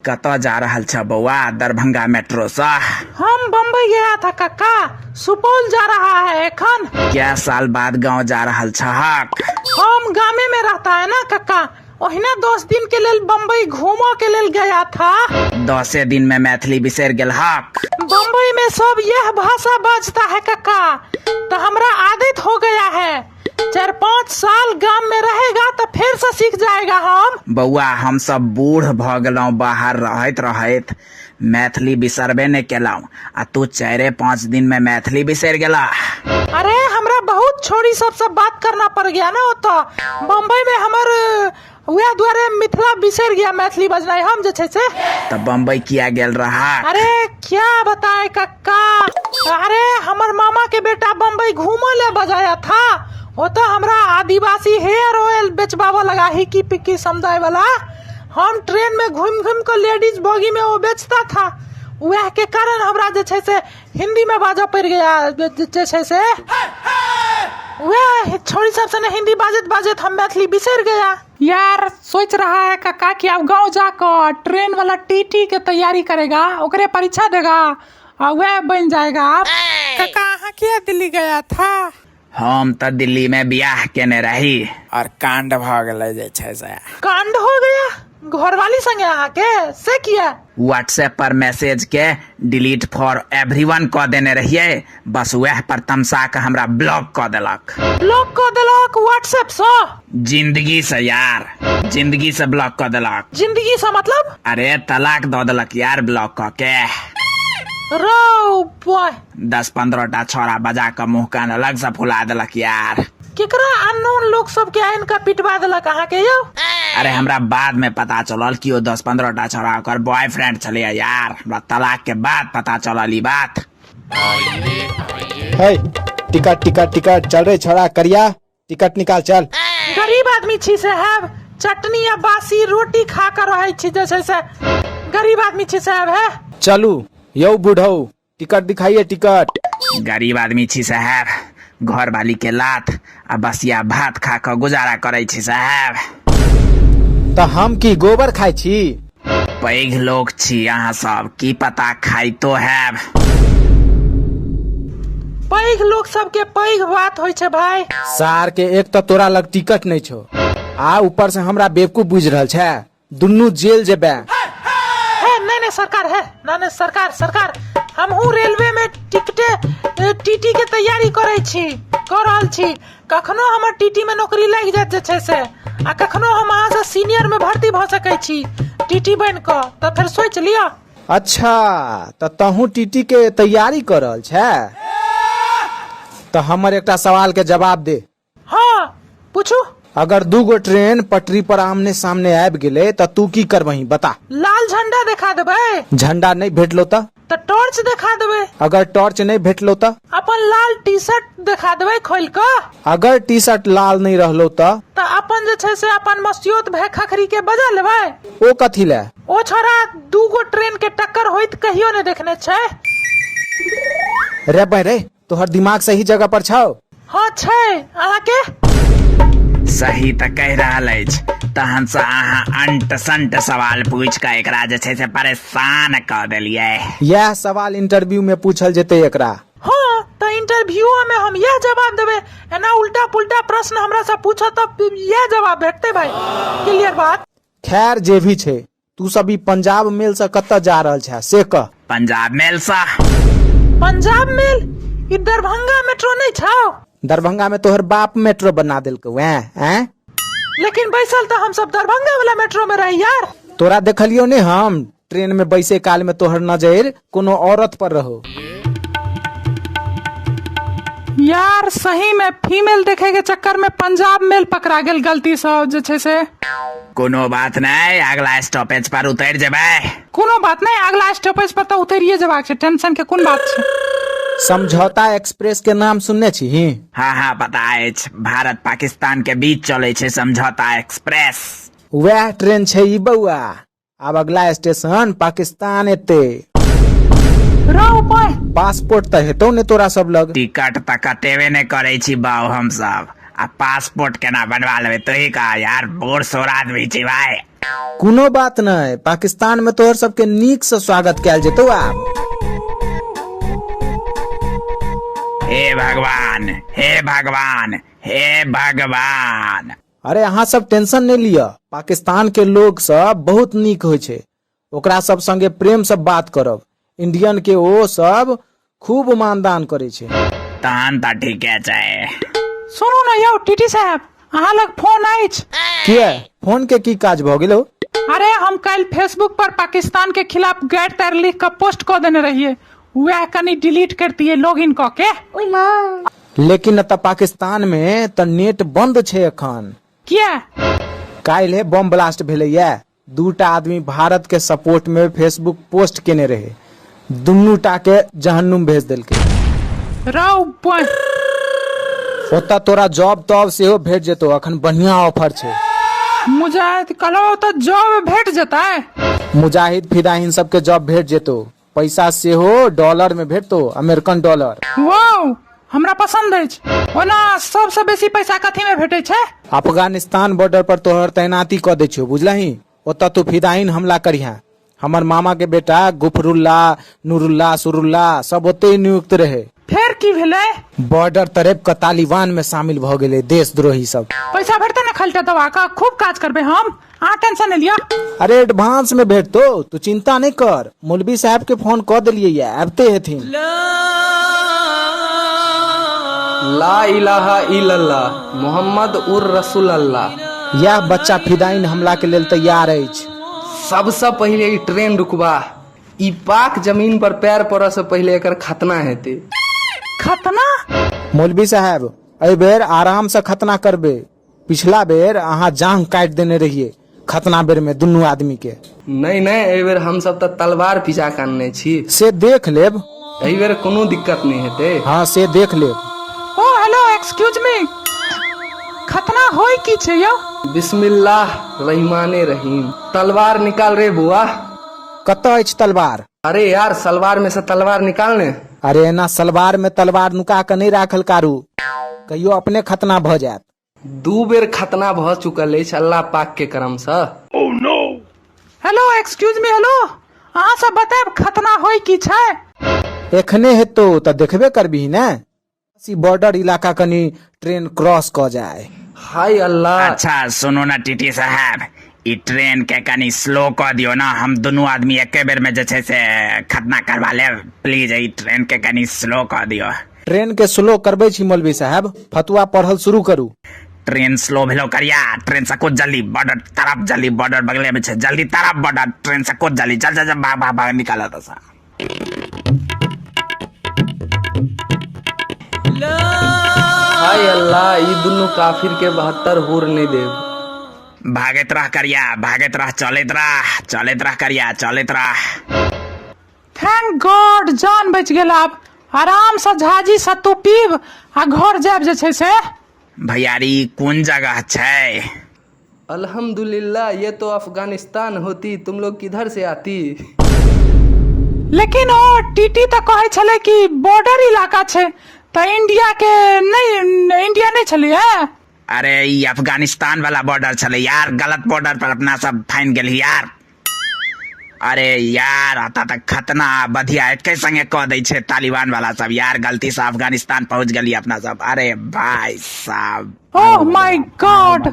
कतो जा रहल छ बउआ दरभंगा मेट्रो से? हम बम्बई गया था काका, सुपौल जा रहा है एखन। क्या साल बाद गांव जा रहल छहक? हम गामे में रहता है ना काका, ओहिना 10 दिन के लेल बम्बई घूमो के लेल गया था। 10 दिन में मैथिली बिसर गेल हक? बम्बई में सब यह भाषा बजता है काका, तो हमरा आदत हो गया है। 4-5 साल गांव में रहेगा तो फिर से सीख जाएगा। हम बउआ हम सब बूढ़ भ गेलौं बाहर रहत रहत, मैथिली बिसरबे नहीं केलौं, आ तू 4-5 दिन में मैथिली बिसर गेला। अरे हमरा बहुत छोरी सब बात करना पड़ गया ना, तो बम्बई में हमर वह द्वारे मिथिला बिसर गया, मैथिली बजना हम जे से। तब बम्बई किया गेल रहा? अरे क्या बताए काका, अरे हमर मामा के बेटा बम्बई घूमो ले बजाया था। वो तो हमरा आदिवासी हेयर ऑयल बेचबावा लगा, हिकी पिकी समुदाय वाला। हम ट्रेन में घूम घूम कर लेडीज बोगी में वो बेचता था, वह के कारण हमरा जे से हिंदी में बाजा पड़ गया। जैसे से वह छोरी सब से हिंदी बाजत हम मैथिली बिसर गया। यार सोच रहा है काका कि अब गाँव जाकर ट्रेन वाला टीटी के तैयारी करेगा, ओकरे परीक्षा देगा और वह बन जाएगा। आप काका अहाँ क्या दिल्ली गया था? हम तो दिल्ली में बियाह केने रही और कांड भ गेलै जे छै से। कांड हो गया? घरवाली संगे आके से किया? व्हाट्सएप पर मैसेज के डिलीट फॉर एवरीवन क देने रहिए, बस वह पर तमसा के हमरा ब्लॉक क देलक। ब्लॉक क देलक व्हाट्सएप से? जिंदगी से यार, जिंदगी से ब्लॉक क देलक। जिंदगी से मतलब? अरे तलाक दो देलक यार ब्लॉक क के। रो बॉय 10-15 टा छोरा बजा के मुंह कान अलग से फुला देलक यार। केकरा अननोन लोग सब के आइन का पिटवा देलक अहाँ के यौ? अरे हमरा बाद में पता चलल कि वो 10-15 टा छोरा ओकर बॉयफ्रेंड छले यार। हमरा तलाक के बाद पता चलल ई बात। हे टिकट टिकट टिकट चल रे छोरा करिया, टिकट निकाल चल। गरीब आदमी छी साहब, चटनी या बासी रोटी खा कर रहे छी जैसे से। गरीब आदमी छी साहब है। चलू यौ बुढ़ऊ टिकट दिखाइए टिकट। गरीब आदमी छी साहब, घर वाली के लात आ बसिया भात खा के गुजारा करे छी साहब। तो हम की गोबर खाई छी? पैघ लोग छी अहाँ सब, की पता खाइतो हैब। पैघ लोग सब के पैघ बात होय छे भाई। सार के एक तो तोरा लग टिकट नहीं छो, आ ऊपर से हमरा बेवकूफ बुझ रहल छे, दुन्नू जेल जेबे। नहीं सरकार है, नहीं सरकार हमहू रेलवे में टीटी के तैयारी कर रहल छी। कखनो हमर टीटी में नौकरी लग जात जे से, आ कखनो हम अहाँ से सीनियर में भर्ती भ सकै छी टीटी बन क। तो फिर सोच लिया। अच्छा तो तहू टीटी के तैयारी कर रहल छे, तो हमर एकटा सवाल के जवाब दे। हाँ पूछू। अगर 2 गो ट्रेन पटरी पर आमने सामने आब गेले तो तू की करबही बता? लाल झंडा दिखा देबे। झंडा नहीं भेटलो तो टॉर्च दिखा देबे। अगर टॉर्च नहीं भेटलो तो अपन लाल टी शर्ट दिखा देबे खोल क। अगर टी शर्ट लाल नहीं रहलो तो अपन जे छे से अपन मस्तियोत भे खखरी के बजा लेबे। ओ कथी ले? ओ छोरा 2 गो ट्रेन के टक्कर होइत कहियो ने देखने छे। रे भाई रे तोहर दिमाग सही जगह पर छौ? हाँ छे। अहाँ के सही तो कह रहा है, तहन से अहाँ अंट संट सवाल पूछ के एकरा जे छै से परेशान कर देलिए। यह सवाल इंटरव्यू में पूछल जेते एकरा। हाँ तो इंटरव्यू में हम यह जवाब देबे, एना उल्टा पुल्टा प्रश्न हमरा से पूछो तो यह जवाब भेटते भाई। क्लियर बात? खैर जे भी छे, तू सभी पंजाब मेल से कत्ता जा रहल छे से कह। पंजाब मेल से? पंजाब मेल ई दरभंगा मेट्रो नहीं छौ? दरभंगा में तोहर बाप मेट्रो बना देलको हैं? लेकिन बैसल तो हम सब दरभंगा वाला मेट्रो में रही यार। तोरा देखलियो ने हम ट्रेन में बैसे काल में तोहर नजर कोनो औरत पर रहो। यार सही में फीमेल देखे के चक्कर में पंजाब मेल पकड़ा गेल गलती से जे छे से। कोनो बात नहीं, अगला स्टॉपेज पर उतर जेबै। कोनो बात नहीं, अगला स्टॉपेज पर तो उतरिए जेबाक छे, टेंशन के कोन बात छे। समझौता एक्सप्रेस के नाम सुनने छी? हाँ पता है, भारत पाकिस्तान के बीच चले छे समझौता एक्सप्रेस। वह ट्रेन छे ई बउआ, अब अगला स्टेशन पाकिस्तान एते। पासपोर्ट तो हेतौ ने तोरा सब लग? टिकट तक कटेबे ने करे छी बाऊ हम सब, आ पासपोर्ट केना बनवा लेबे तो ही कहा यार बूढ़ सोर आदमी छी भाई। कोनो बात नहीं, पाकिस्तान में तोहर सबके नीक से स्वागत कैल जेतौ आब। हे भगवान हे भगवान हे भगवान। अरे अहाँ सब टेंशन नहीं लिया, पाकिस्तान के लोग सब बहुत नीक होय छै, ओकरा सब संगे प्रेम से बात करब। इंडियन के ओ सब खूब मानदान करे छै। तहन तऽ ठीके छै। सुनू ने यौ टीटी साहब, अहाँ लग फोन अछि। किया फोन के की काज भ गेलो? अरे हम कल फेसबुक पर पाकिस्तान के खिलाफ गैर तैर लिख कर पोस्ट कर देने रहिए, वह कनी डिलीट करती है लॉग इन क के। लेकिन त पाकिस्तान में त नेट बंद छै एखन। किया? काल्हि बम ब्लास्ट भेलैया, 2टा आदमी भारत के सपोर्ट में फेसबुक पोस्ट केने रहे, दुनूटा के जहन्नुम भेज देलकै। रौ बॉय, ओता तोरा जॉब तॉब सेहो भेट जेतो, अखन बढ़िया ऑफर छै। मुजाहिद कहलो तो जॉब भेट जेता है। मुजाहिद फिदाहीन सबके जॉब भेट जेतो, पैसा सेहो डॉलर में भेटतो, अमेरिकन डॉलर। वाओ, हमरा पसंद अछि। ओना सबसे बेसी पैसा कथी में भेटे छै? अफगानिस्तान बॉर्डर पर तोहर तैनाती क दै छियो, बुझलही? ओता तू फिदाहीन हमला करिहा। हमर मामा के बेटा गुफरुल्ला, नूरुल्ला, सुरुल्ला सब ओते नियुक्त रहे। फिर की भेलै? बॉर्डर तरफ का तालिबान में शामिल भ गेले देशद्रोही सब। पैसा भेटते ना खलता दवा का, खूब काज करबे हम, आ टेंशन नहीं लिया। अरे एडवांस में भेटतो, तू चिंता नहीं कर। मौलवी साहब के फोन क दिलिए या आबते हेथिन। ला इलाहा इल्लल्लाह मोहम्मद उर रसूल अल्लाह। यह बच्चा फिदाइन हमला के लेल तैयार अछि। सबसे पहले ई ट्रेन रुकबा, ई पाक जमीन पर पैर पड़े से पहले एकर खतना हेते। खतना? मौलवी साहब एहि बेर आराम से खतना करबे, पिछला बेर अहाँ जांग काट देने रहिए खतना बेर में दुनू आदमी के। नहीं नहीं, एहि बेर हम सब त तलवार पिचा के आनने छी। से देख लेब। एहि बेर कोनो दिक्कत नहीं हेते। हाँ से देख लेब। ओ हेलो एक्सक्यूज मी, खतना होई की छै यौ? बिस्मिल्लाह रहमाने रहीम। तलवार निकाल रे बुआ। कतऽ अछि तलवार? अरे यार सलवार में से तलवार निकालने। अरे एना सलवार में तलवार नुका के नहीं राखल कारू, कहियो अपने खतना भ जायत। 2 बेर खतना भ चुकल अछि अल्लाह पाक के करम से। हेलो एक्सक्यूज मी, हेलो, अहाँ सब बताएब खतना होई की छै? एखने हेतो त देखबे करबी ने। बॉर्डर इलाका कनी ट्रेन क्रॉस क जाए। हाय अल्लाह। अच्छा सुनो ना टीटी साहब, ई ट्रेन के कनी स्लो क दियो ना, हम दोनों आदमी एके बेर में जे छै से खतना करवा ले। प्लीज ई ट्रेन के कनी स्लो क दियो। ट्रेन के स्लो करबे छी मौलवी साहब, फतुआ पढ़ल शुरू करू। ट्रेन स्लो भेलो करिया, ट्रेन से कुछ जल्दी बॉर्डर तरफ, जल्दी बॉर्डर बगले में छै, जल्दी तरफ बॉर्डर, ट्रेन से कुछ जल्दी, चल चल चल, भाग भाग भाग निकाला था सा। हाय अल्लाह, ई दुनू काफिर के 72 हुर नहीं देव। भागत रह करिया, भागत रह, चलत रह करिया, चलत रह। थैंक गॉड जान बच गेल। आब आराम से झाजी सत्तू पीब आ घर जाब जे छै से। भैयारी कौन जगह छै? अल्हम्दुलिल्लाह, ये तो अफगानिस्तान होती, तुम लोग किधर से आती? लेकिन ओ टीटी तो कहे छले कि बॉर्डर इलाका छै, तो इंडिया के नहीं, इंडिया नहीं छले है। अरे ई अफगानिस्तान वाला बॉर्डर चले यार, गलत बॉर्डर पर अपना सब फाइन गेल यार। अरे यार आता तक खतना बधिया एक संगे कह दे छे तालिबान वाला सब यार, गलती से अफगानिस्तान पहुंच गली अपना सब। अरे भाई साहब, ओह माय गॉड।